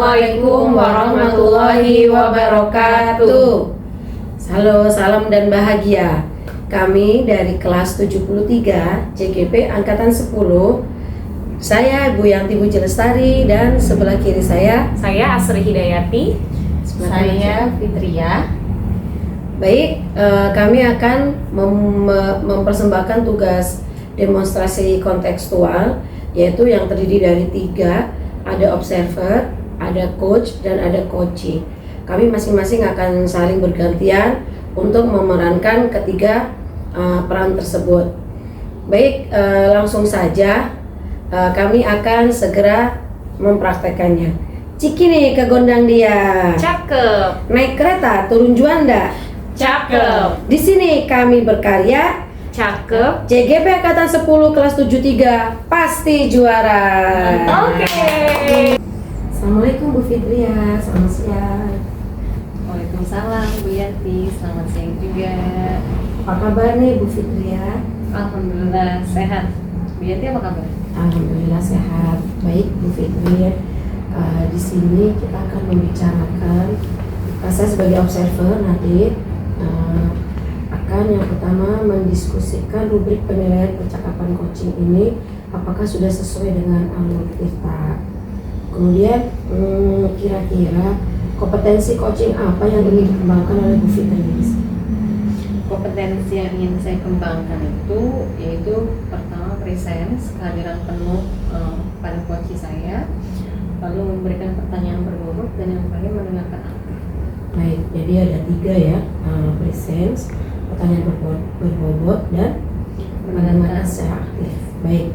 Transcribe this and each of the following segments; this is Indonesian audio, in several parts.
Assalamualaikum warahmatullahi wabarakatuh. Halo, salam dan bahagia. Kami dari kelas 73 CGP Angkatan 10. Saya Bu Yanti Puji Lestari dan sebelah kiri saya Asri Hidayati. Saya Fitria. Baik, kami akan mempersembahkan tugas demonstrasi kontekstual, yaitu yang terdiri dari 3, ada observer, ada coach, dan ada coachee. Kami masing-masing akan saling bergantian untuk memerankan ketiga peran tersebut. Baik, langsung saja kami akan segera mempraktekannya. Ciki nih ke Gondang Dia. Cakep. Naik kereta turun Juanda. Cakep. Di sini kami berkarya. Cakep. CGP Angkatan 10 kelas 73 pasti juara. Oke. Assalamualaikum Bu Fitria, selamat siang. Waalaikumsalam Bu Yanti, selamat siang juga. Apa kabar nih Bu Fitria? Alhamdulillah sehat. Bu Yanti apa kabar? Alhamdulillah sehat. Baik Bu Fitria, di sini kita akan membicarakan, saya sebagai observer nanti akan yang pertama mendiskusikan rubrik penilaian percakapan coaching ini apakah sudah sesuai dengan alur kita. Kemudian kira-kira kompetensi coaching apa yang ingin dikembangkan oleh Bu Fitri? Kompetensi yang ingin saya kembangkan itu yaitu pertama presence, kehadiran penuh pada coaching saya, lalu memberikan pertanyaan berbobot, dan yang terakhir mendengarkan aktif. Baik, jadi ada 3 ya, presence, pertanyaan berbobot, dan mendengarkan secara aktif. Baik,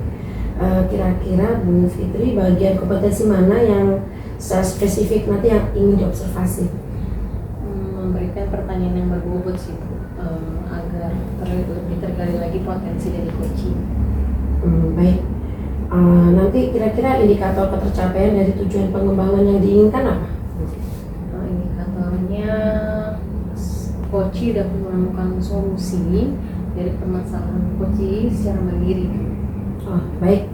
kira-kira Bu Fitri bagian kompetensi mana yang secara spesifik nanti yang ingin diobservasi? Memberikan pertanyaan yang berbobot sih Bu, agar lebih tergali lagi potensi dari coaching. Baik, nanti kira-kira indikator ketercapaian dari tujuan pengembangan yang diinginkan apa? Indikatornya coaching dapat menemukan solusi dari permasalahan coaching secara mandiri. Oh, baik,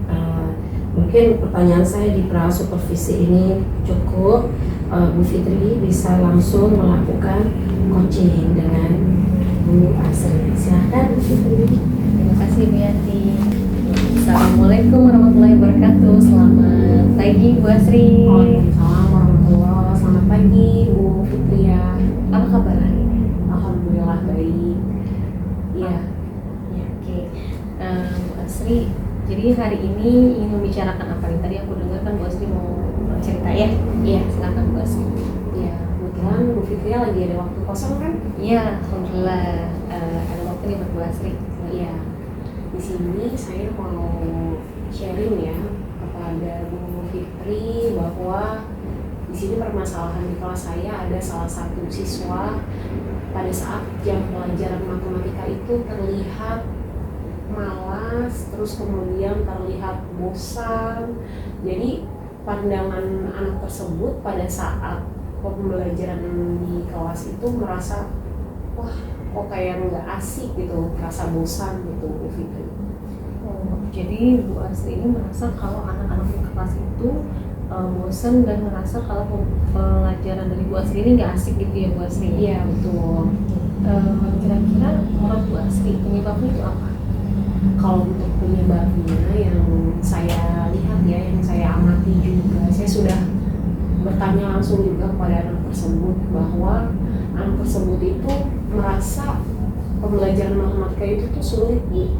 mungkin pertanyaan saya di pra supervisi ini cukup. Bu Fitri bisa langsung melakukan coaching dengan Bu Asri. Silakan Bu Fitri. Terima kasih Bu Yanti. Assalamualaikum warahmatullahi wabarakatuh. Selamat pagi Bu Asri. Waalaikumsalam warahmatullahi wabarakatuh. Selamat pagi Bu Fitria. Apa kabar hari ini? Alhamdulillah baik. Iya. Ya, oke. Bu Asri, jadi hari ini ingin membicarakan apa nih? Tadi aku dengar kan Bu Asri mau cerita ya? Iya, silakan Bu Asri. Ya, kebetulan Bu Fitria lagi ada waktu kosong kan? Iya, alhamdulillah ada waktu nih buat Bu Asri. Iya. Di sini saya mau sharing ya kepada Bu Fitri bahwa di sini permasalahan di kelas saya ada salah satu siswa pada saat jam pelajaran matematika itu terlihat malas, terus kemudian terlihat bosan. Jadi pandangan anak tersebut pada saat pembelajaran di kelas itu merasa, wah kok kayak nggak asik gitu, merasa bosan gitu Bu Fitri. Oh, jadi Bu Asri ini merasa kalau anak-anak di kelas itu bosan dan merasa kalau pelajaran dari Bu Asri ini nggak asik gitu ya Bu Asri? Iya betul. Kira-kira menurut Bu Asri penyebabnya itu apa? Kalau untuk penyebabnya yang saya lihat ya, yang saya amati juga, saya sudah bertanya langsung juga kepada anak tersebut bahwa anak tersebut itu merasa pembelajaran matematika itu tuh sulit Bu.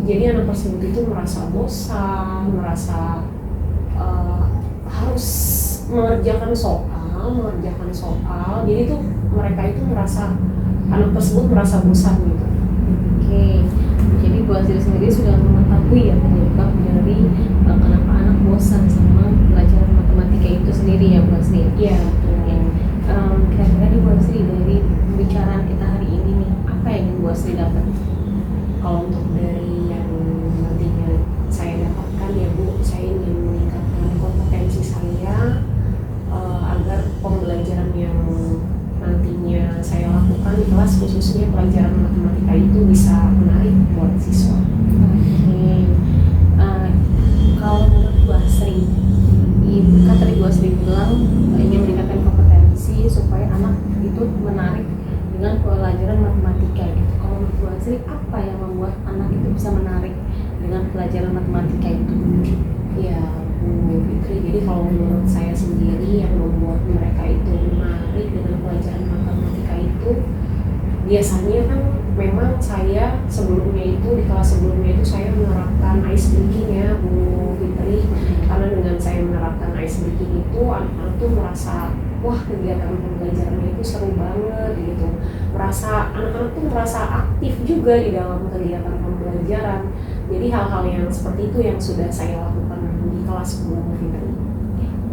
Jadi anak tersebut itu merasa bosan, merasa harus mengerjakan soal. Jadi tuh mereka itu merasa, anak tersebut merasa bosan gitu. Oke, jadi Bu Asri sendiri sudah mengetahui ya penyebab dari kenapa anak bosan sama pelajaran matematika itu sendiri ya Bu Asri? Iya. Kira-kira di Bu Asri dari pembicaraan kita hari ini nih, apa yang ingin Bu Asri dapat? Kalau untuk dari yang nantinya saya dapatkan ya Bu, saya ingin meningkatkan kompetensi saya agar pembelajaran yang nantinya saya lakukan di kelas, khususnya pelajaran matematika itu bisa menarik buat siswa. Oke. Kalau menurut Bu Asri, kan tadi Bu Asri bilang ingin meningkatkan kompetensi supaya anak itu menarik dengan pelajaran matematika gitu. Kalau menurut Bu Asri, apa yang membuat anak itu bisa menarik dengan pelajaran matematika itu? Ya Bu Fitri, jadi kalau menurut saya sendiri yang membuat mereka itu menarik dengan pelajaran matematika itu biasanya kan memang saya sebelumnya itu di kelas sebelumnya itu saya menerapkan ice breaking ya Bu Fitri, karena dengan saya menerapkan ice breaking itu anak-anak tuh merasa wah kegiatan pembelajarannya itu seru banget gitu, anak-anak tuh merasa aktif juga di dalam kegiatan pembelajaran. Jadi hal-hal yang seperti itu yang sudah saya lakukan di kelas Bu Fitri.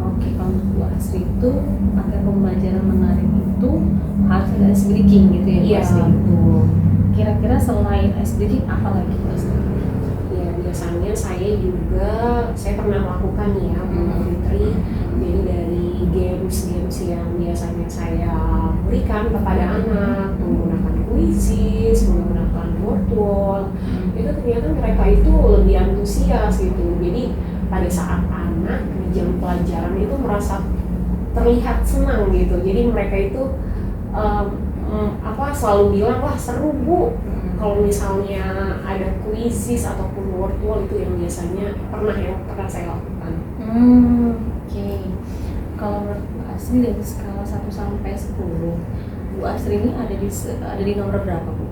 Oke, kalau Bu Asri itu agar pembelajaran menarik itu harus ada ice breaking gitu ya Bu Iya, Asri? betul. Kira-kira selain ice breaking apa lagi Bu Asri? Ya biasanya saya pernah melakukan ya Bu Fitri. Jadi dari games yang biasanya saya berikan kepada anak menggunakan quizzes, menggunakan word wall, itu ternyata mereka itu lebih antusias gitu. Jadi pada saat anak di jam pelajaran itu merasa terlihat senang gitu. Jadi mereka itu selalu bilang wah seru Bu. Kalau misalnya ada quizzes ataupun word wall itu yang biasanya pernah saya lakukan. Oke. Kalau menurut Bu Asri dari skala 1 sampai 10, Bu Asri ini ada di nomor berapa Bu?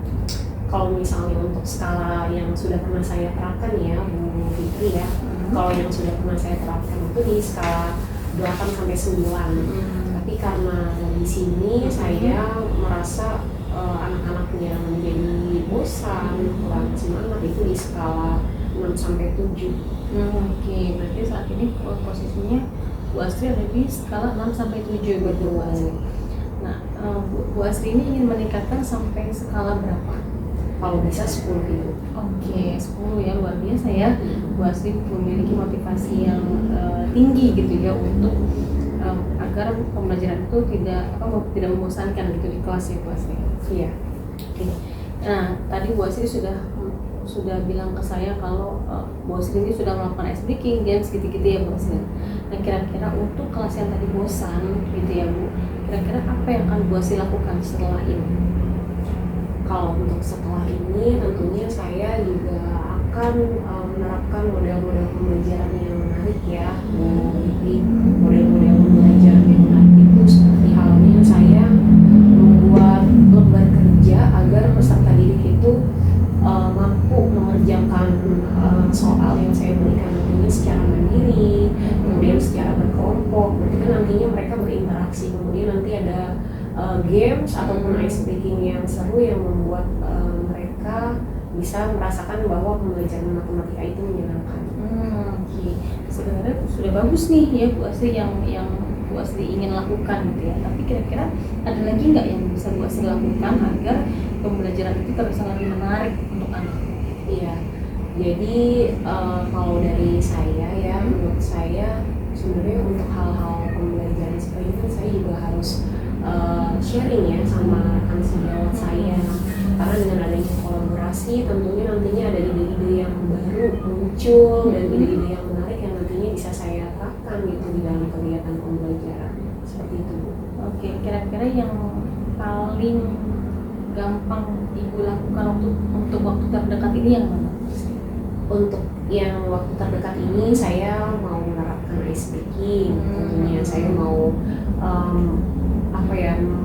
Kalau misalnya untuk skala yang sudah pernah saya terapkan ya Bu Fitri ya, kalau yang sudah pernah saya terapkan itu di skala 8 sampai 9. Tapi karena di sini saya merasa anak-anaknya menjadi bosan, kurang semangat, itu di skala 6 sampai 7. Oke, berarti saat ini posisinya Bu Asri ada di skala 6 sampai 7 buat Bu Asri. Nah, Bu Asri ini ingin meningkatkan sampai skala berapa? Kalau bisa 10 gitu. Oke, 10 ya, luar biasa ya. Bu Asri memiliki motivasi yang tinggi gitu ya untuk agar pembelajaran itu tidak membosankan gitu di kelas ya Bu Asri. Iya. Oke. Nah, tadi Bu Asri sudah bilang ke saya kalau Bu Asri ini sudah melakukan ice breaking, games gitu-gitu ya Bu Asri. Nah, kira-kira untuk kelas yang tadi bosan gitu ya Bu, kira-kira apa yang akan Bu Asri lakukan setelah ini? Kalau untuk setelah ini tentunya saya juga akan menerapkan model-model pembelajaran yang menarik ya Bu Fitri. Model-model pembelajaran yang menarik itu seperti halnya saya membuat lembar kerja agar peserta didik itu mampu mengerjakan soal yang saya berikan nantinya secara mandiri, kemudian secara berkelompok. Berarti kan nantinya mereka berinteraksi, kemudian nanti ada games ataupun ice breaking yang seru yang membuat mereka bisa merasakan bahwa pembelajaran matematika itu menyenangkan. Oke. Sebenarnya sudah bagus nih ya Bu Asri yang Bu Asri ingin lakukan gitu ya. Tapi kira-kira ada lagi nggak yang bisa Bu Asri lakukan agar pembelajaran itu bisa lebih menarik untuk anak? Iya. Jadi kalau dari saya ya, menurut saya sebenarnya untuk hal-hal pembelajaran seperti itu saya juga harus sharing ya sama rekan sejawat saya, karena dengan adanya kolaborasi tentunya nantinya ada ide-ide yang baru muncul dan ide-ide yang menarik yang nantinya bisa saya terapkan gitu di dalam kegiatan pembelajaran seperti itu Bu. Oke, kira-kira yang paling gampang Ibu lakukan untuk waktu terdekat ini yang mana? Untuk yang waktu terdekat ini saya mau menerapkan ice breaking, tentunya saya mau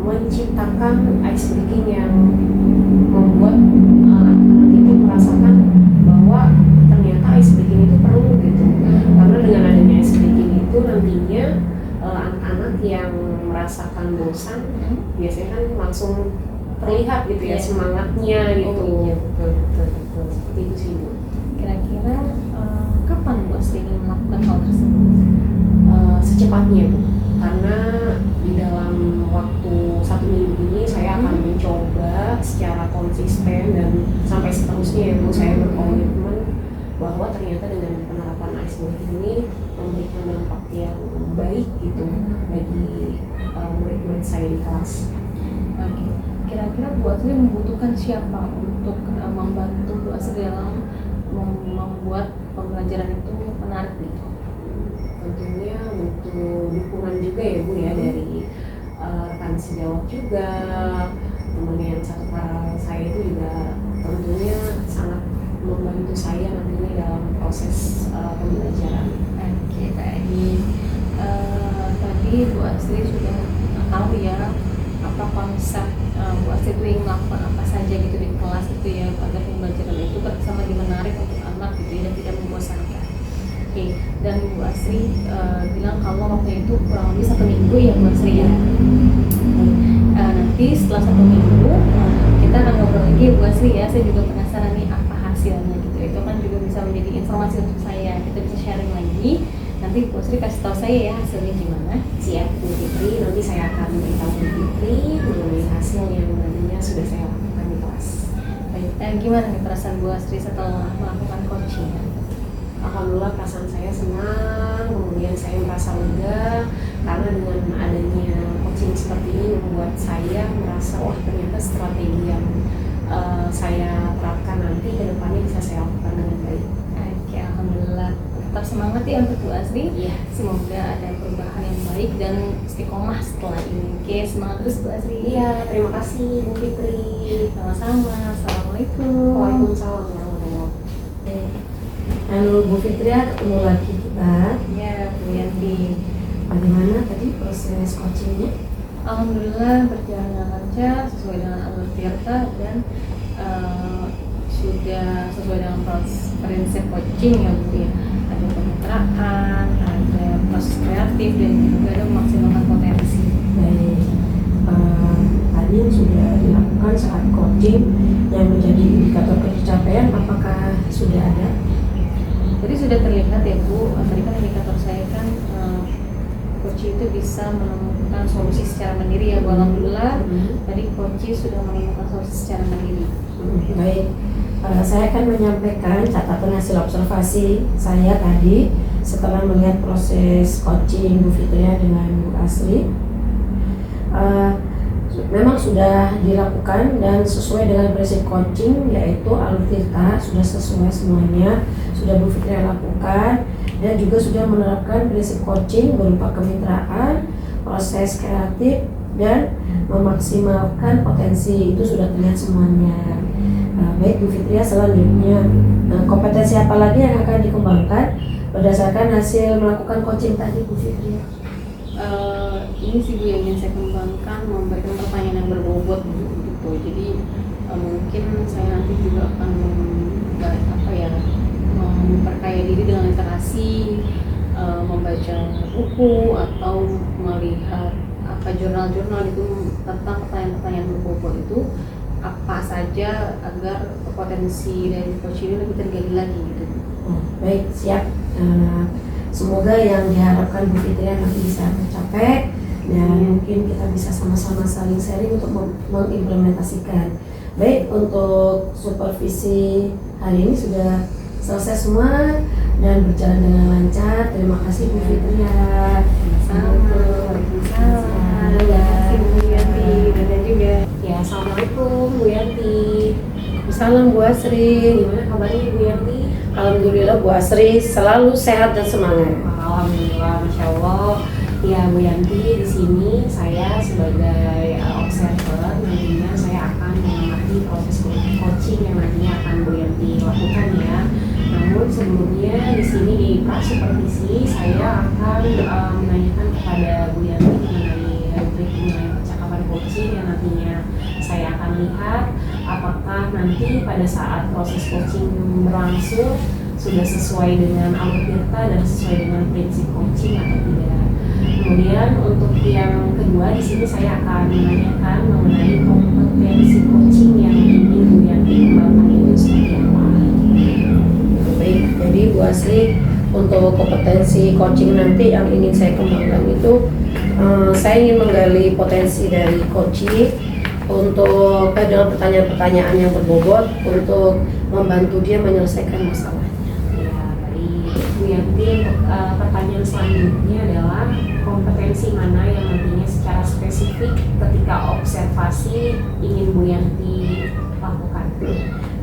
menciptakan ice breaking yang membuat anak-anak itu merasakan bahwa ternyata ice breaking itu perlu gitu, karena dengan adanya ice breaking itu nantinya anak-anak yang merasakan bosan biasanya kan langsung terlihat gitu ya semangatnya gitu. Iya, betul. Seperti itu sih Bu. Kira-kira kapan Bu Asri ingin melakukan hal tersebut? Secepatnya Bu, karena di dalam waktu 1 minggu ini saya akan mencoba secara konsisten dan sampai seterusnya ya Bu. Saya berkomitmen bahwa ternyata dengan penerapan ice breaking ini memberikan dampak yang baik gitu bagi murid-murid saya di kelas. Oke. Kira-kira Bu Asri membutuhkan siapa untuk membantu Bu Asri dalam membuat pembelajaran itu menarik gitu? Tentunya butuh dukungan juga ya Bu ya, dari rekan sejawat juga, teman yang satu paralel saya itu juga tentunya sangat membantu saya nantinya dalam proses pembelajaran. Oke, baik. Tadi Bu Asri sudah tahu ya apa konsep Bu Asri itu ingin melakukan apa saja gitu di kelas itu ya, agar pembelajaran itu semakin menarik untuk anak gitu ya, dan tidak membosankan. Oke, dan Bu Asri bilang kalau waktu itu kurang lebih 1 minggu ya Bu Asri ya. Nanti setelah 1 minggu kita akan ngobrol lagi Bu Asri ya. Saya juga penasaran nih apa hasilnya gitu. Itu kan juga bisa menjadi informasi untuk saya. Kita bisa sharing lagi. Nanti Bu Asri kasih tahu saya ya hasilnya gimana. Siap Bu Fitri, nanti saya akan memberitahu Bu Fitri mengenai hasil yang nantinya sudah saya lakukan di kelas. Baik, gimana nih perasaan Bu Asri setelah melakukan coaching? Alhamdulillah perasaan saya senang, kemudian saya merasa lega karena dengan adanya coaching seperti ini membuat saya merasa wah ternyata strategi yang saya terapkan nanti ke depannya bisa saya lakukan dengan baik. Oke, alhamdulillah. Tetap semangat ya untuk Bu Asri. Iya. Semoga ada perubahan yang baik dan istiqomah setelah ini. Oke, semangat terus Bu Asri. Iya, terima kasih Bu Fitri. Sama-sama. Assalamualaikum. Waalaikumsalam warahmatullahi wabarakatuh. Halo Bu Fitria, ketemu lagi kita. Ya, Bu Yanti. Bagaimana tadi proses coachingnya? Alhamdulillah berjalan dengan lancar sesuai dengan alur Tirta dan sudah sesuai dengan prinsip coaching ya Bu ya. Ada kemitraan, ada proses kreatif dan juga ada memaksimalkan potensi. Baik, tadi yang sudah dilakukan saat coaching yang menjadi indikator pencapaian, apakah sudah ada? Jadi sudah terlihat ya Bu, tadi kan indikator saya kan coach itu bisa menemukan solusi secara mandiri ya Bu. Alhamdulillah tadi coach sudah menemukan solusi secara mandiri. Baik, saya akan menyampaikan catatan hasil observasi saya tadi setelah melihat proses coaching Bu Fitria dengan Bu Asri. Memang sudah dilakukan dan sesuai dengan prinsip coaching, yaitu alur Tirta sudah sesuai semuanya, sudah Bu Fitria lakukan, dan juga sudah menerapkan prinsip coaching berupa kemitraan, proses kreatif, dan memaksimalkan potensi. Itu sudah terlihat semuanya. Baik Bu Fitria, selanjutnya kompetensi apa lagi yang akan dikembangkan berdasarkan hasil melakukan coaching tadi Bu Fitria? Ini sih Bu yang ingin saya kembangkan, memberikan pertanyaan yang berbobot gitu. Jadi mungkin saya nanti juga akan memperkaya diri dengan literasi, membaca buku atau melihat jurnal-jurnal itu tentang pertanyaan-pertanyaan berbobot itu apa saja agar potensi dari coach ini lebih tergali lagi gitu. Baik, siap. Semoga yang diharapkan Bu Fitria nanti bisa tercapai dan mungkin kita bisa sama-sama saling sharing untuk mengimplementasikan. Baik, untuk supervisi hari ini sudah selesai semua dan berjalan dengan lancar. Terima kasih Bu Fitria. Waalaikumsalam. Terima kasih Bu Yanti. Dan juga Ya, assalamualaikum Bu Yanti. Salam Bu Asri. Gimana kabarnya Bu Yanti? Alhamdulillah Bu Asri selalu sehat dan semangat. Alhamdulillah, Masya Allah. Ya Bu Yanti, di sini saya sebagai observer, nantinya saya akan mengamati proses coaching yang nantinya akan Bu Yanti lakukan ya. Namun sebelumnya di sini di Pra Supervisi saya akan menanyakan kepada Bu Yanti mengenai rubrik mengenai percakapan coaching yang nantinya saya akan lihat apakah nanti pada saat proses coaching berlangsung sudah sesuai dengan alur Tirta dan sesuai dengan prinsip coaching atau tidak. Kemudian untuk yang kedua di sini saya akan menanyakan mengenai kompetensi coaching yang ingin Bu Yanti kembangkan itu seperti apa. Baik, jadi Bu Asri untuk kompetensi coaching nanti yang ingin saya kembangkan itu saya ingin menggali potensi dari coaching untuk dengan pertanyaan-pertanyaan yang berbobot untuk membantu dia menyelesaikan masalahnya. Ya, baik. Bu Yanti, untuk pertanyaan selanjutnya adalah kompetensi mana yang nantinya secara spesifik ketika observasi ingin Bu Yanti lakukan?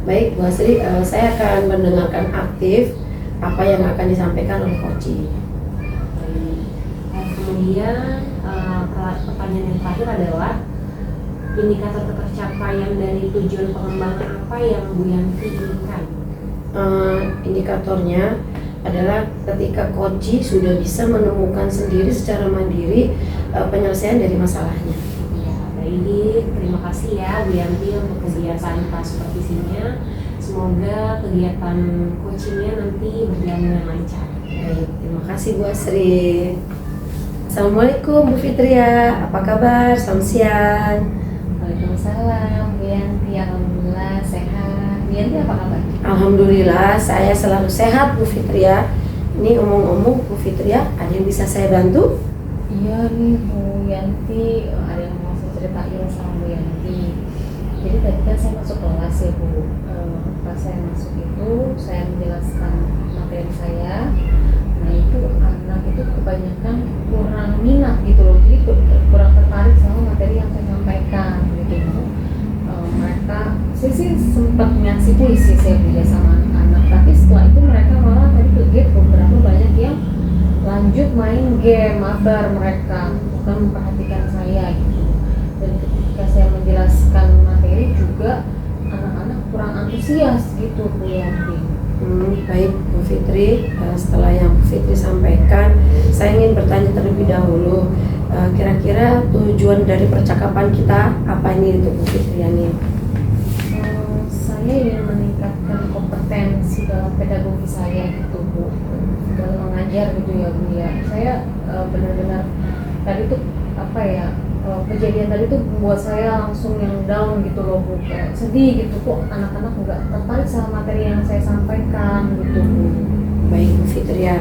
Baik Bu Asri, saya akan mendengarkan aktif apa yang akan disampaikan oleh coaching. Kemudian pertanyaan yang terakhir adalah indikator tercapaian dari tujuan pengembangan apa yang Bu Yanti inginkan? Indikatornya adalah ketika Koji sudah bisa menemukan sendiri secara mandiri penyelesaian dari masalahnya. Ya, baik. Terima kasih ya Bu Yanti untuk kegiatan supervisinya. Semoga kegiatan coachingnya nanti berjalan dengan lancar. Baik, terima kasih Bu Asri. Assalamualaikum Bu Fitria, apa kabar? Selamat siang. Waalaikumsalam, Bu Yanti, alhamdulillah sehat. Bu Yanti apa kabar? Alhamdulillah saya selalu sehat Bu Fitria. Ini omong-omong Bu Fitria, ada yang bisa saya bantu? Iya nih Bu Yanti, ada yang mau saya ceritain sama Bu Yanti. Jadi tadi kan saya masuk kelas ya Bu. Pas saya masuk itu saya menjelaskan materi saya. Nah itu anak itu kebanyakan kurang minat gitu loh, jadi kurang tertarik sama materi yang saya sampaikan gitu Bu. Saya sih sempat ngasih puisi saya juga sama anak, tapi setelah itu mereka malah tadi kaget beberapa banyak yang lanjut main game, mabar mereka bukan memperhatikan saya gitu. Dan ketika saya menjelaskan materi juga anak-anak kurang antusias gitu Bu Yanti. Baik Bu Fitri, setelah yang Bu Fitri sampaikan, saya ingin bertanya terlebih dahulu, kira-kira tujuan dari percakapan kita apa ini untuk Bu Fitri ini? Saya ingin meningkatkan kompetensi dalam pedagogi saya gitu Bu, dalam mengajar gitu ya Bu ya. Saya benar-benar tadi tuh apa ya, kejadian tadi tuh membuat saya langsung yang down gitu loh Bu, kayak sedih gitu kok anak-anak nggak tertarik sama materi yang saya sampaikan gitu Bu. Baik Bu Fitria,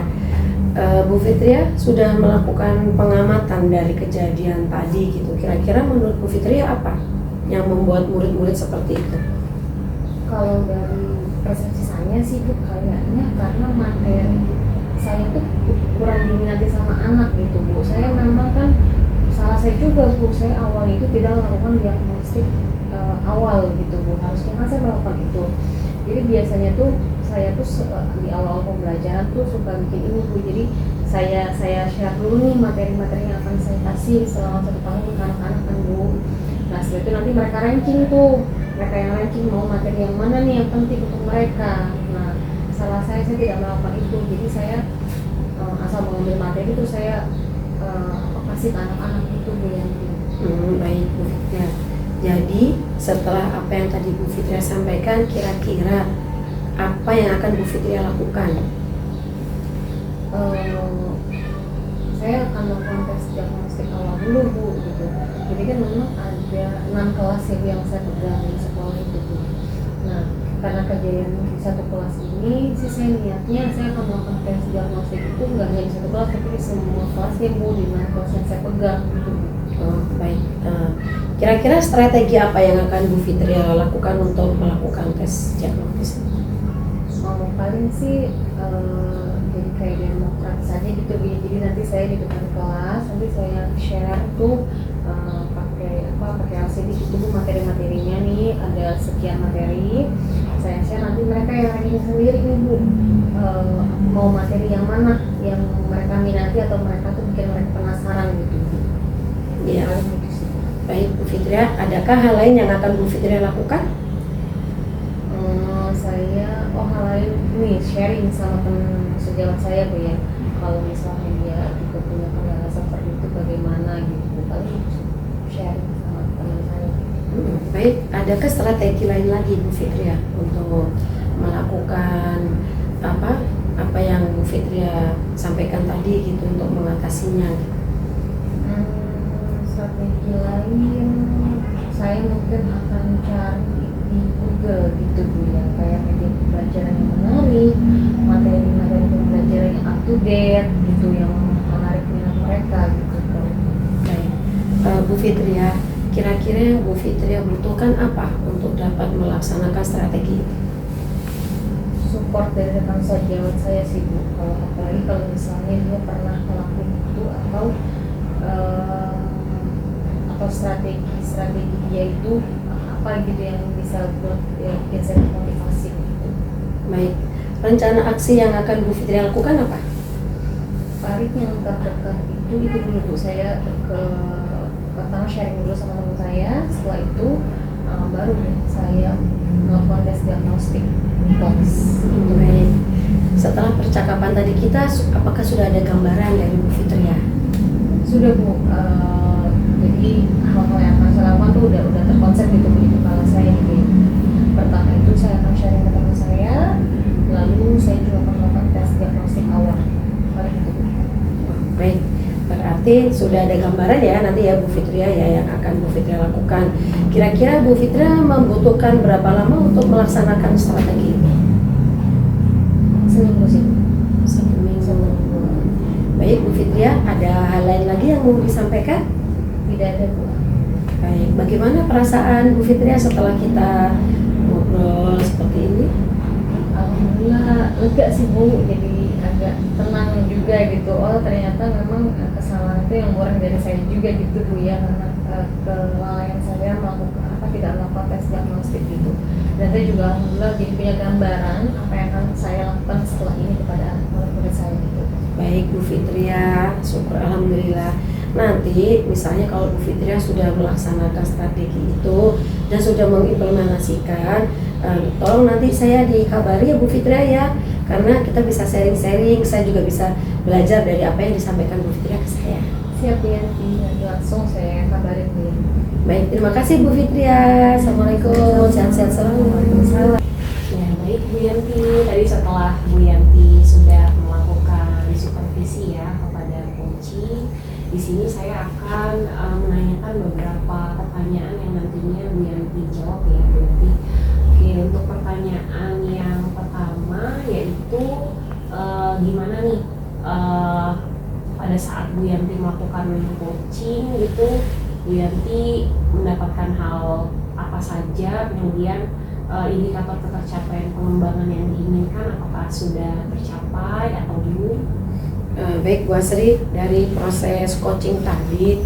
Bu Fitria sudah melakukan pengamatan dari kejadian tadi gitu. Kira-kira menurut Bu Fitria apa yang membuat murid-murid seperti itu? Kalau dari persepsi saya sih Bu, kayaknya karena materi saya tuh kurang diminati sama anak gitu Bu. Saya memang kan salah saya juga Bu, saya awal itu tidak melakukan diagnostik awal gitu Bu, harusnya kan saya melakukan itu. Jadi biasanya tuh saya tuh di awal pembelajaran tuh suka bikin ini Bu, jadi saya share dulu nih materi-materi yang akan saya kasih selama 1 tahun ke anak-anak kan Bu. Nah setelah itu nanti mereka ranking tuh, mereka yang ranking mau materi yang mana nih yang penting untuk mereka. Nah salah saya tidak melakukan itu, jadi saya asal mengambil materi itu saya kasih ke anak-anak itu Bu Yanti. Baik Bu Fitria. Jadi setelah apa yang tadi Bu Fitria sampaikan, kira-kira apa yang akan Bu Fitria lakukan? Saya akan melakukan tes diagnostik awal dulu Bu gitu. Jadi kan memang ada 6 kelas ya Bu yang saya pegang di sekolah itu Bu. Nah karena kejadian di 1 kelas ini sih saya niatnya saya akan melakukan tes diagnostik itu nggak hanya di 1 kelas tapi di semua kelasnya Bu, di mana kelas yang saya pegang gitu Bu. Baik, kira-kira strategi apa yang akan Bu Fitria lakukan untuk melakukan tes diagnostik? Paling sih jadi kayak demokrat saja gitu Bu. Jadi nanti saya di depan kelas, nanti saya share tuh pakai LCD gitu Bu, materi-materinya nih ada sekian materi. Saya share, nanti mereka yang ranking sendiri nih Bu, mau materi yang mana yang mereka minati atau mereka tuh bikin mereka penasaran gitu. Iya. Baik Bu Fitria, adakah hal lain yang akan Bu Fitria lakukan? Saya hal lain nih, sharing sama teman sejawat saya Bu ya. Kalau misalnya dia juga punya kendala seperti itu bagaimana gitu, paling sharing sama teman saya. Baik, adakah strategi lain lagi Bu Fitria untuk melakukan apa yang Bu Fitria sampaikan tadi gitu untuk mengatasinya? Strategi lain, saya mungkin akan cari di Google gitu Bu ya, kayak media pembelajaran yang menarik, materi-materi pembelajaran yang up to date gitu, yang menarik minat mereka gitu. Baik, Bu Fitria, kira-kira yang Bu Fitria butuhkan apa untuk dapat melaksanakan strategi itu? Support dari rekan sejawat saya sih Bu, apalagi kalau misalnya dia pernah ngelakuin itu atau strategi dia itu apa gitu yang bisa buat ya, bikin saya motivasi gitu. Baik, rencana aksi yang akan Bu Fitria lakukan apa? Paling yang terdekat itu dulu Bu, saya ke pertama sharing dulu sama teman saya, setelah itu baru deh saya melakukan tes diagnostik box. Baik. Setelah percakapan tadi kita, apakah sudah ada gambaran dari Bu Fitria? Sudah Bu, jadi hal-hal yang akan saya lakukan tuh udah terkonsep gitu di kepala saya gitu. Pertama itu saya akan sharing ke teman saya, lalu saya juga akan melakukan tes diagnostik awal. Baru gitu Bu. Baik, berarti sudah ada gambaran ya nanti ya Bu Fitria ya yang akan Bu Fitria lakukan. Kira-kira Bu Fitria membutuhkan berapa lama untuk melaksanakan strategi ini? Seminggu sih. 1 minggu. Baik Bu Fitria, ada hal lain lagi yang mau disampaikan? Tidak ada Bu. Baik, bagaimana perasaan Bu Fitria setelah kita ngobrol seperti ini? Alhamdulillah lega sih Bu, jadi agak tenang juga gitu. Oh ternyata memang kesalahan itu yang murah dari saya juga gitu Bu ya, karena kelalaian saya tidak melakukan tes diagnostik gitu. Dan saya juga alhamdulillah jadi punya gambaran apa yang akan saya lakukan setelah ini kepada murid-murid saya gitu. Baik Bu Fitria, syukur alhamdulillah. Nanti misalnya kalau Bu Fitria sudah melaksanakan strategi itu dan sudah mengimplementasikan, tolong nanti saya dikabari ya Bu Fitria ya, karena kita bisa sharing-sharing, saya juga bisa belajar dari apa yang disampaikan Bu Fitria ke saya. Siap ya, nanti langsung saya kabarin Bu. Baik, terima kasih Bu Fitria. Assalamualaikum, sehat-sehat selalu. Waalaikumsalam. Ya baik Bu Yanti, tadi setelah Bu Yanti sudah melakukan supervisi ya kepada coaching, di sini saya akan menanyakan beberapa pertanyaan yang nantinya Bu Yanti jawab ya Bu Yanti. Oke, untuk pertanyaan yang pertama yaitu gimana nih pada saat Bu Yanti melakukan coaching gitu, Bu Yanti mendapatkan hal apa saja, kemudian indikator ketercapaian pengembangan yang diinginkan apakah sudah tercapai atau belum? Baik Bu Asri, dari proses coaching tadi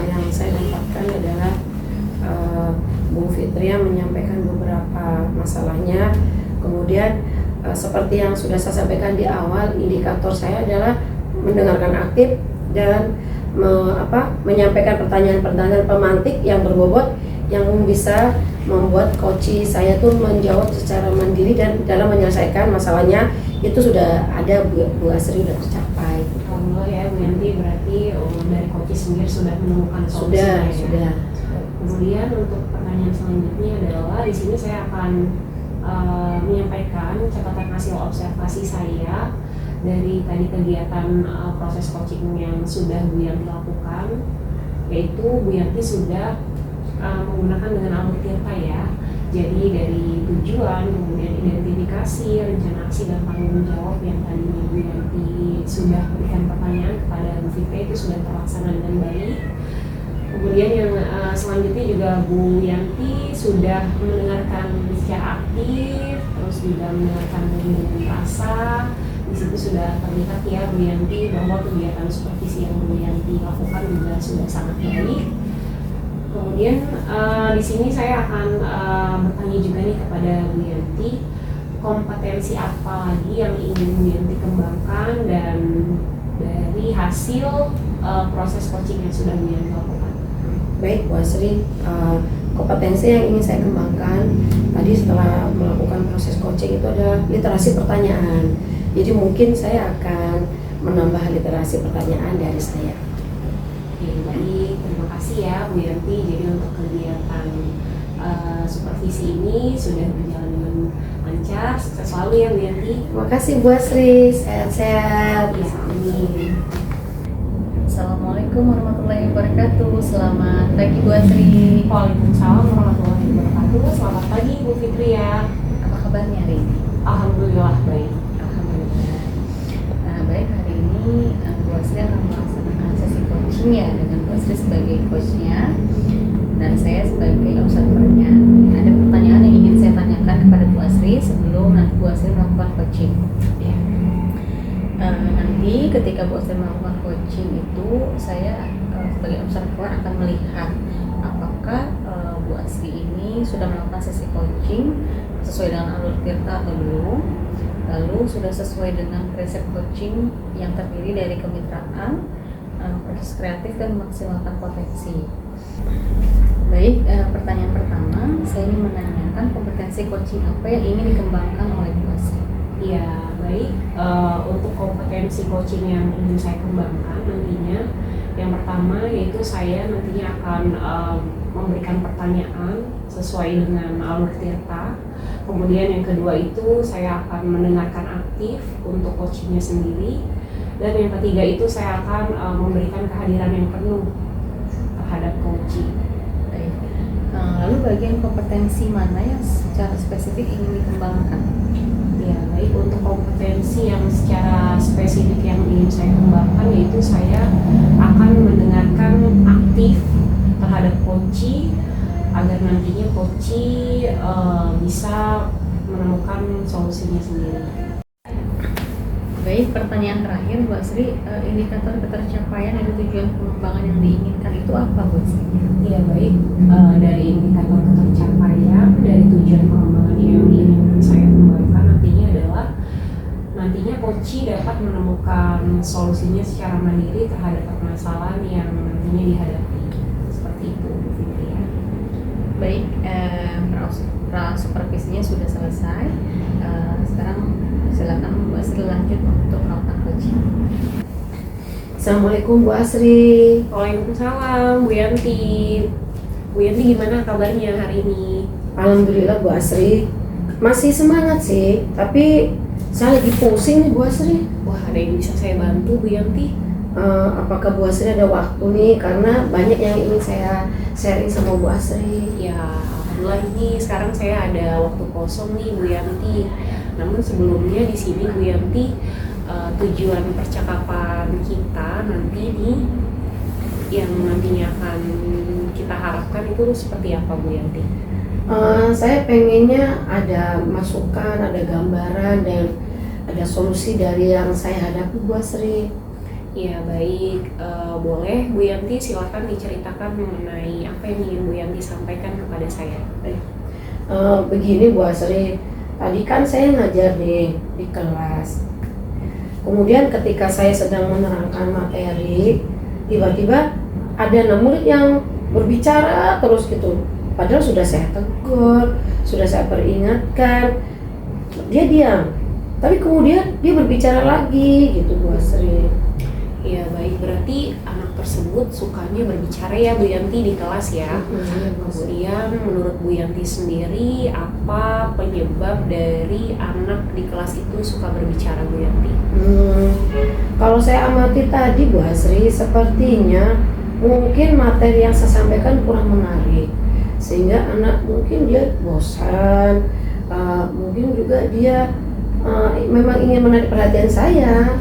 yang saya dapatkan adalah Bu Fitria menyampaikan beberapa masalahnya. Kemudian seperti yang sudah saya sampaikan di awal, indikator saya adalah mendengarkan aktif dan menyampaikan pertanyaan-pertanyaan pemantik yang berbobot yang bisa membuat coach saya tuh menjawab secara mandiri dan dalam menyelesaikan masalahnya itu sudah ada Bu Asri, sudah tercapai. Alhamdulillah ya Bu Yanti, berarti dari coach sendiri sudah menemukan solusinya ya. Sudah. Kemudian untuk pertanyaan selanjutnya adalah di sini saya akan menyampaikan catatan hasil observasi saya dari tadi kegiatan proses coaching yang sudah Bu Yanti lakukan, yaitu Bu Yanti sudah menggunakan dengan alur tirta ya. Jadi dari tujuan, kemudian identifikasi, rencana aksi dan tanggung jawab yang tadinya Bu Yanti sudah berikan pertanyaan kepada Bu Fitri itu sudah terlaksana dengan baik. Kemudian yang selanjutnya juga Bu Yanti sudah mendengarkan secara aktif, terus juga mendengarkan dengan rasa. Di situ sudah terlihat ya Bu Yanti bahwa kegiatan supervisi yang Bu Yanti lakukan juga sudah sangat baik. Kemudian di sini saya akan bertanya juga nih kepada Bu Yanti, kompetensi apa lagi yang ingin Bu Yanti kembangkan dan dari hasil proses coaching yang sudah Bu Yanti lakukan. Baik Bu Asri, kompetensi yang ingin saya kembangkan tadi setelah melakukan proses coaching itu adalah literasi pertanyaan. Jadi mungkin saya akan menambah literasi pertanyaan dari saya. Oke, baik, terima kasih ya Bu Yanti. Jadi untuk kegiatan supervisi ini sudah berjalan dengan lancar, sukses selalu ya Bu Yanti. Terima kasih Bu Asri, sehat-sehat. Ya, amin. Assalamualaikum warahmatullahi wabarakatuh. Selamat pagi Bu Asri. Waalaikumsalam warahmatullahi wabarakatuh. Selamat pagi Bu Fitri ya. Apa kabarnya hari ini? Alhamdulillah baik. Alhamdulillah. Baik, hari ini Bu Asri akan melaksanakan sesi coaching ya dengan Bu Asri sebagai coachnya dan saya sebagai observernya. Ada pertanyaan yang ingin saya tanyakan kepada Bu Asri sebelum nanti Bu Asri melakukan coaching. Ya. Nanti ketika Bu Asri melakukan coaching itu saya sebagai observer akan melihat apakah Bu Asri ini sudah melakukan sesi coaching sesuai dengan alur tirta atau belum, lalu sudah sesuai dengan prinsip coaching yang terdiri dari kemitraan, proses kreatif dan memaksimalkan potensi. Baik, pertanyaan pertama, saya ingin menanyakan kompetensi coaching apa yang ingin dikembangkan oleh Bu Asri? Ya, baik. Untuk kompetensi coaching yang ingin saya kembangkan nantinya, yang pertama yaitu saya nantinya akan memberikan pertanyaan sesuai dengan alur tirta. Kemudian yang kedua itu saya akan mendengarkan aktif untuk coachingnya sendiri. Dan yang ketiga itu saya akan memberikan kehadiran yang penuh terhadap coaching. Baik. Lalu bagian kompetensi mana yang secara spesifik ingin dikembangkan? Ya, baik, untuk kompetensi yang secara spesifik yang ingin saya kembangkan yaitu saya akan mendengarkan aktif terhadap coachee agar nantinya coachee bisa menemukan solusinya sendiri. Baik, pertanyaan terakhir Bu Asri, indikator ketercapaian dari tujuan pengembangan yang diinginkan itu apa Bu Asri? Ya, baik, dari indikator ketercapaian dari tujuan pengembangan yang ingin saya kembangkan nantinya adalah nantinya coachee dapat menemukan solusinya secara mandiri terhadap permasalahan yang nantinya dihadapi. Seperti itu, Bu Fitri. Baik, supervisinya sudah selesai. Sekarang silakan Bu Asri lanjut untuk melakukan coaching. Assalamualaikum Bu Asri. Waalaikumsalam, Bu Yanti. Bu Yanti gimana kabarnya hari ini? Alhamdulillah Bu Asri, masih semangat sih, tapi saya lagi pusing nih Bu Asri. Wah, ada yang bisa saya bantu, Bu Yanti? Apakah Bu Asri ada waktu nih? Karena banyak yang ingin saya sharing sama Bu Asri. Ya, alhamdulillah ini sekarang saya ada waktu kosong nih, Bu Yanti. Namun sebelumnya di sini Bu Yanti, tujuan percakapan kita nanti nih yang nantinya akan kita harapkan itu seperti apa, Bu Yanti? Saya pengennya ada masukan, ada gambaran, dan ada solusi dari yang saya hadapi Bu Asri. Ya, baik, boleh Bu Yanti silakan diceritakan mengenai apa yang ingin Bu Yanti sampaikan kepada saya. Begini Bu Asri, tadi kan saya ngajar di kelas. Kemudian ketika saya sedang menerangkan materi, tiba-tiba ada anak murid yang berbicara terus gitu. Padahal sudah saya tegur, sudah saya peringatkan, dia diam. Tapi kemudian dia berbicara lagi gitu Bu Asri. Ya, baik, berarti anak tersebut sukanya berbicara ya Bu Yanti di kelas ya. Kemudian menurut Bu Yanti sendiri apa penyebab dari anak di kelas itu suka berbicara, Bu Yanti? Kalau saya amati tadi Bu Asri, sepertinya mungkin materi yang saya sampaikan kurang menarik, sehingga anak mungkin dia bosan, mungkin juga dia memang ingin menarik perhatian saya.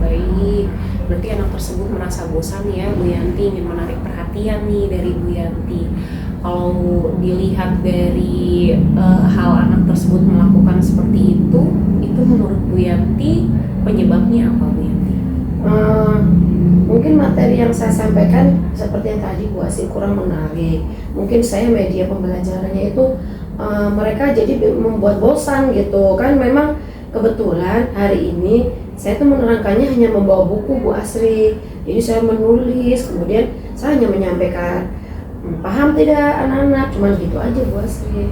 Baik, berarti anak tersebut merasa bosan ya Bu Yanti, ingin menarik perhatian nih dari Bu Yanti. Kalau dilihat dari hal anak tersebut melakukan seperti itu menurut Bu Yanti penyebabnya apa, Bu Yanti? Mungkin materi yang saya sampaikan seperti yang tadi Bu Asri kurang menarik. Mungkin saya media pembelajarannya itu mereka jadi membuat bosan gitu kan. Memang kebetulan hari ini saya tuh menerangkannya hanya membawa buku Bu Asri. Jadi saya menulis, kemudian saya hanya menyampaikan paham tidak anak-anak, cuman gitu aja Bu Asri.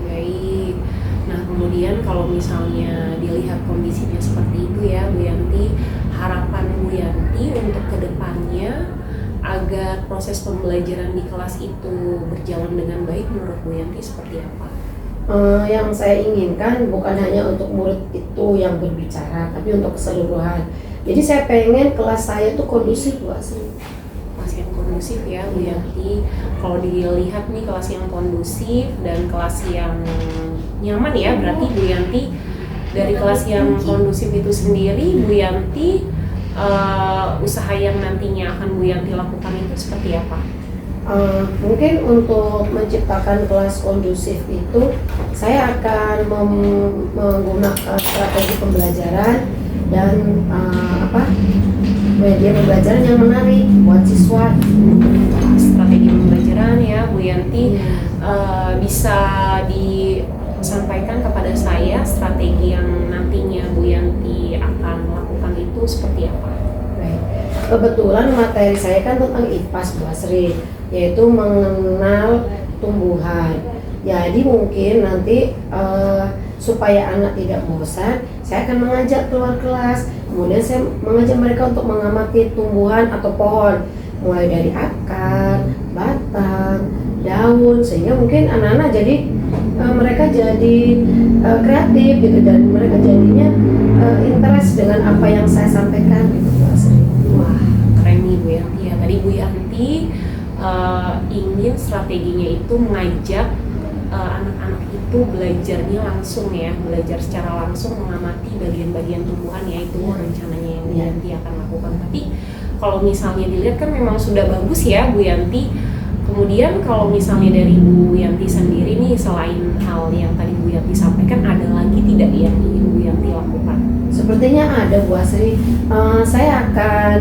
Baik. Nah, kemudian kalau misalnya dilihat kondisinya seperti itu ya Bu Yanti, harapan Bu Yanti untuk kedepannya agar proses pembelajaran di kelas itu berjalan dengan baik menurut Bu Yanti seperti apa? Yang saya inginkan bukan hanya untuk murid itu yang berbicara, tapi untuk keseluruhan. Jadi saya pengen kelas saya itu kondusif Bu Asri. Kelas yang kondusif ya Bu Yanti. Kalau dilihat nih kelas yang kondusif dan kelas yang nyaman ya, berarti Bu Yanti dari kelas yang kondusif itu sendiri Bu Yanti usaha yang nantinya akan Bu Yanti lakukan itu seperti apa? Mungkin untuk menciptakan kelas kondusif itu saya akan menggunakan strategi pembelajaran dan media pembelajaran yang menarik buat siswa. Strategi pembelajaran ya Bu Yanti, bisa disampaikan kepada saya strategi yang nantinya Bu Yanti akan lakukan itu seperti apa? Baik. kebetulan materi saya kan tentang IPAS Bu Asri, yaitu mengenal tumbuhan. Jadi mungkin nanti supaya anak tidak bosan, saya akan mengajak keluar kelas. Kemudian saya mengajak mereka untuk mengamati tumbuhan atau pohon, mulai dari akar, batang, daun, sehingga mungkin anak-anak jadi mereka jadi kreatif gitu, dan mereka jadinya interest dengan apa yang saya sampaikan gitu Bu Asri. Wah, keren nih Bu Yanti ya. Tadi Bu Yanti ingin strateginya itu mengajak anak-anak itu belajarnya langsung ya, belajar secara langsung mengamati bagian-bagian tumbuhan ya, itu rencananya yang Bu Yanti akan lakukan. Tapi kalau misalnya dilihat kan memang sudah bagus ya Bu Yanti. Kemudian kalau misalnya dari Bu Yanti sendiri nih, selain hal yang tadi Bu Yanti sampaikan, ada lagi tidak yang ingin Bu Yanti lakukan? Sepertinya ada Bu Asri. Saya akan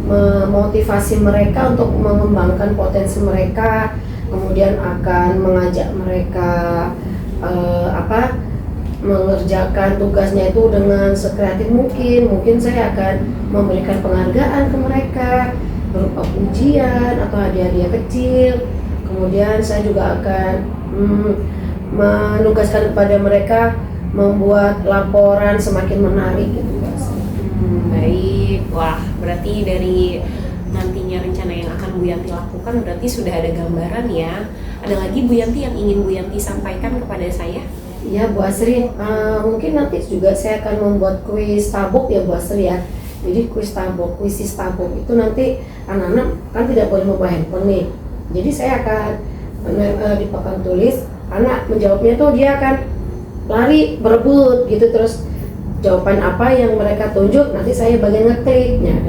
memotivasi mereka untuk mengembangkan potensi mereka, kemudian akan mengajak mereka mengerjakan tugasnya itu dengan sekreatif mungkin. Mungkin saya akan memberikan penghargaan ke mereka berupa pujian atau hadiah-hadiah kecil. Kemudian saya juga akan menugaskan kepada mereka membuat laporan semakin menarik gitu Mbak. Baik, wah berarti dari nantinya rencana yang akan Bu Yanti lakukan berarti sudah ada gambaran ya. Ada lagi Bu Yanti yang ingin Bu Yanti sampaikan kepada saya? Iya Bu Asri, mungkin nanti juga saya akan membuat kuis tabuk ya Bu Asri ya. Jadi kuis tabuk itu nanti anak-anak kan tidak boleh membawa handphone nih. Jadi saya akan di papan tulis, anak menjawabnya tuh dia akan lari berebut gitu, terus jawaban apa yang mereka tunjuk nanti saya bagian ngekliknya.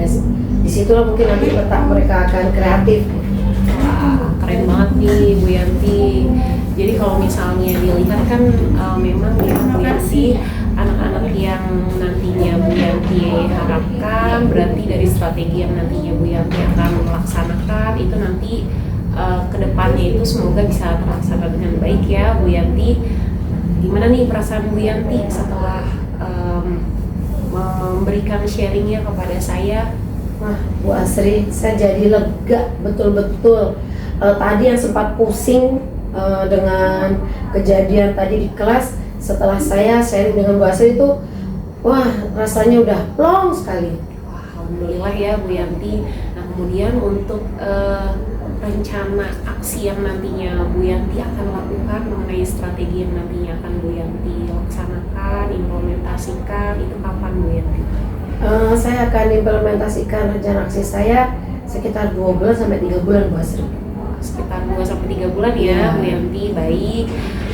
Disitulah mungkin nanti letak mereka akan kreatif. Wah, keren banget nih Bu Yanti. Jadi kalau misalnya dilihat kan memang ya Bu Yanti, anak-anak yang nantinya Bu Yanti harapkan, berarti dari strategi yang nantinya Bu Yanti akan melaksanakan itu nanti kedepannya itu semoga bisa terlaksana dengan baik ya Bu Yanti. Gimana nih perasaan Bu Yanti setelah memberikan sharingnya kepada saya? Wah Bu Asri, saya jadi lega betul-betul. Tadi yang sempat pusing dengan kejadian tadi di kelas, setelah saya sharing dengan Bu Asri itu, wah rasanya udah plong sekali. Wah, alhamdulillah ya Bu Yanti. Nah kemudian untuk rencana aksi yang nantinya Bu Yanti akan lakukan mengenai strategi yang nantinya akan Bu Yanti laksanakan, implementasikan, itu kapan Bu Yanti? Saya akan implementasikan rencana aksi saya sekitar 2 bulan sampai 3 bulan Bu Asri. Sekitar 2-3 bulan ya Bu Yanti. Baik,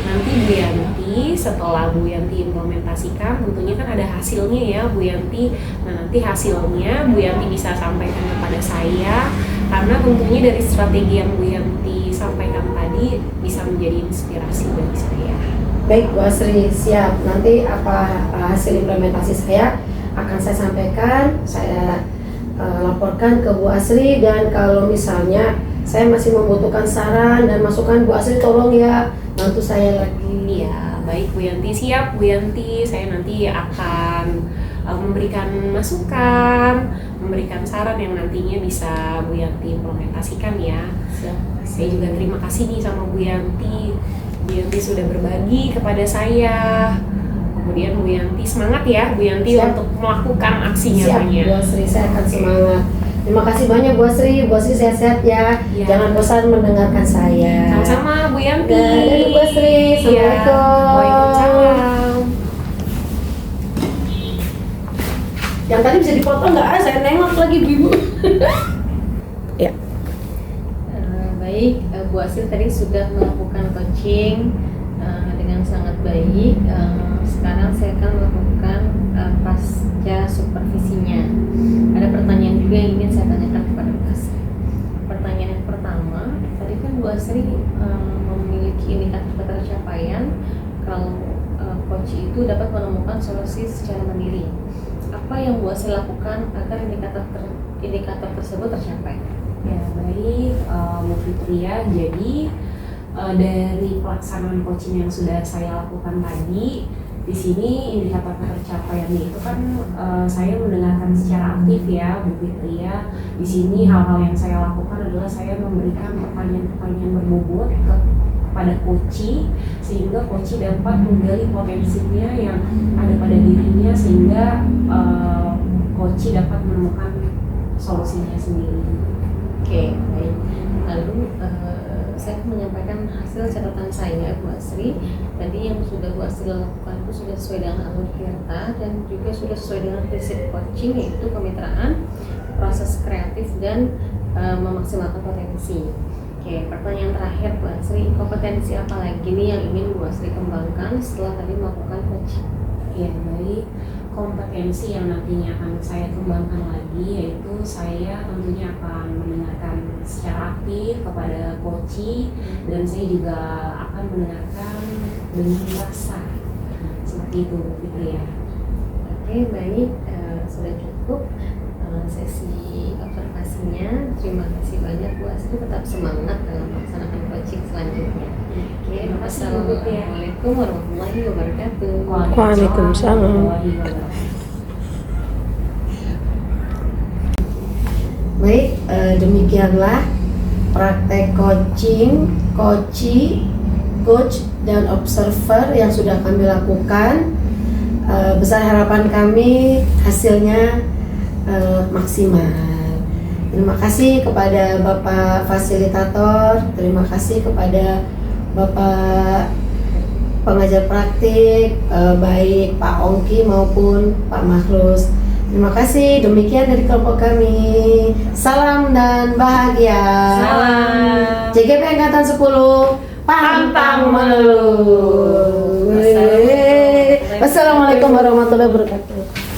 nanti Bu Yanti setelah Bu Yanti implementasikan tentunya kan ada hasilnya ya Bu Yanti. Nah nanti hasilnya Bu Yanti bisa sampaikan kepada saya, karena tentunya dari strategi yang Bu Yanti sampaikan tadi bisa menjadi inspirasi bagi saya. Baik Bu Asri, siap. Nanti apa hasil implementasi saya akan saya sampaikan, saya laporkan ke Bu Asri, dan kalau misalnya saya masih membutuhkan saran dan masukan, Bu Asri tolong ya bantu saya lagi. Iya, baik Bu Yanti, siap Bu Yanti. Saya nanti akan memberikan masukan, memberikan saran yang nantinya bisa Bu Yanti implementasikan ya. Siap. Saya juga terima kasih nih sama Bu Yanti. Bu Yanti sudah berbagi kepada saya. Kemudian Bu Yanti semangat ya Bu Yanti untuk melakukan aksinya. Siap Bu Asri, saya akan semangat. Terima kasih banyak Bu Asri. Bu Asri sehat-sehat ya. Jangan bosan mendengarkan saya. Sama-sama Bu Yanti. Dan Bu Asri, Assalamualaikum. Waalaikumsalam. Yang tadi bisa dipotong nggak? Saya nengok lagi Bu. Ya. Baik, Bu Asri tadi sudah melakukan coaching dengan sangat baik. Sekarang saya akan melakukan pasca supervisinya. Ada pertanyaan juga yang ingin saya tanyakan kepada Bu Asri. Pertanyaan yang pertama, tadi kan Bu Asri memiliki indikator ketercapaian kalau coach itu dapat menemukan solusi secara mandiri. Apa yang Bu Asri lakukan agar indikator tersebut tercapai? Ya baik Bu Fitria, jadi dari pelaksanaan coaching yang sudah saya lakukan tadi, Di sini indikator pencapaiannya itu kan saya mendengarkan secara aktif ya Bu Fitri ya. Di sini hal-hal yang saya lakukan adalah saya memberikan pertanyaan-pertanyaan berbobot kepada coach, sehingga coach dapat menggali potensinya yang ada pada dirinya, sehingga coach dapat menemukan solusinya sendiri. Oke, baik. Lalu saya akan menyampaikan hasil catatan saya, Bu Asri. Tadi yang sudah Bu Asri lakukan itu sudah sesuai dengan alur Tirta dan juga sudah sesuai dengan prinsip coaching, yaitu kemitraan, proses kreatif, dan memaksimalkan potensi. Oke, pertanyaan terakhir Bu Asri, kompetensi apa lagi nih yang ingin Bu Asri kembangkan setelah tadi melakukan coaching? Ya, baik. Kompetensi yang nantinya akan saya kembangkan lagi yaitu saya tentunya akan mendengarkan secara aktif kepada coach, dan saya juga akan mendengarkan dengan rasa. Seperti itu Fitri ya. Oke, baik. Sudah cukup sesi observasinya. Terima kasih banyak Bu Asri, tetap semangat dalam melaksanakan coaching selanjutnya. Oke, Assalamualaikum warahmatullahi wabarakatuh. Waalaikumsalam. Baik, demikianlah praktek coaching, coach dan observer yang sudah kami lakukan. Besar harapan kami hasilnya maksimal. Terima kasih kepada Bapak Fasilitator, terima kasih kepada Bapak pengajar praktik, baik Pak Ongki maupun Pak Makhlus. Terima kasih, demikian dari kelompok kami. Salam dan bahagia. Salam. JGP Angkatan 10, pantang mengeluh. Wassalamualaikum warahmatullahi wabarakatuh.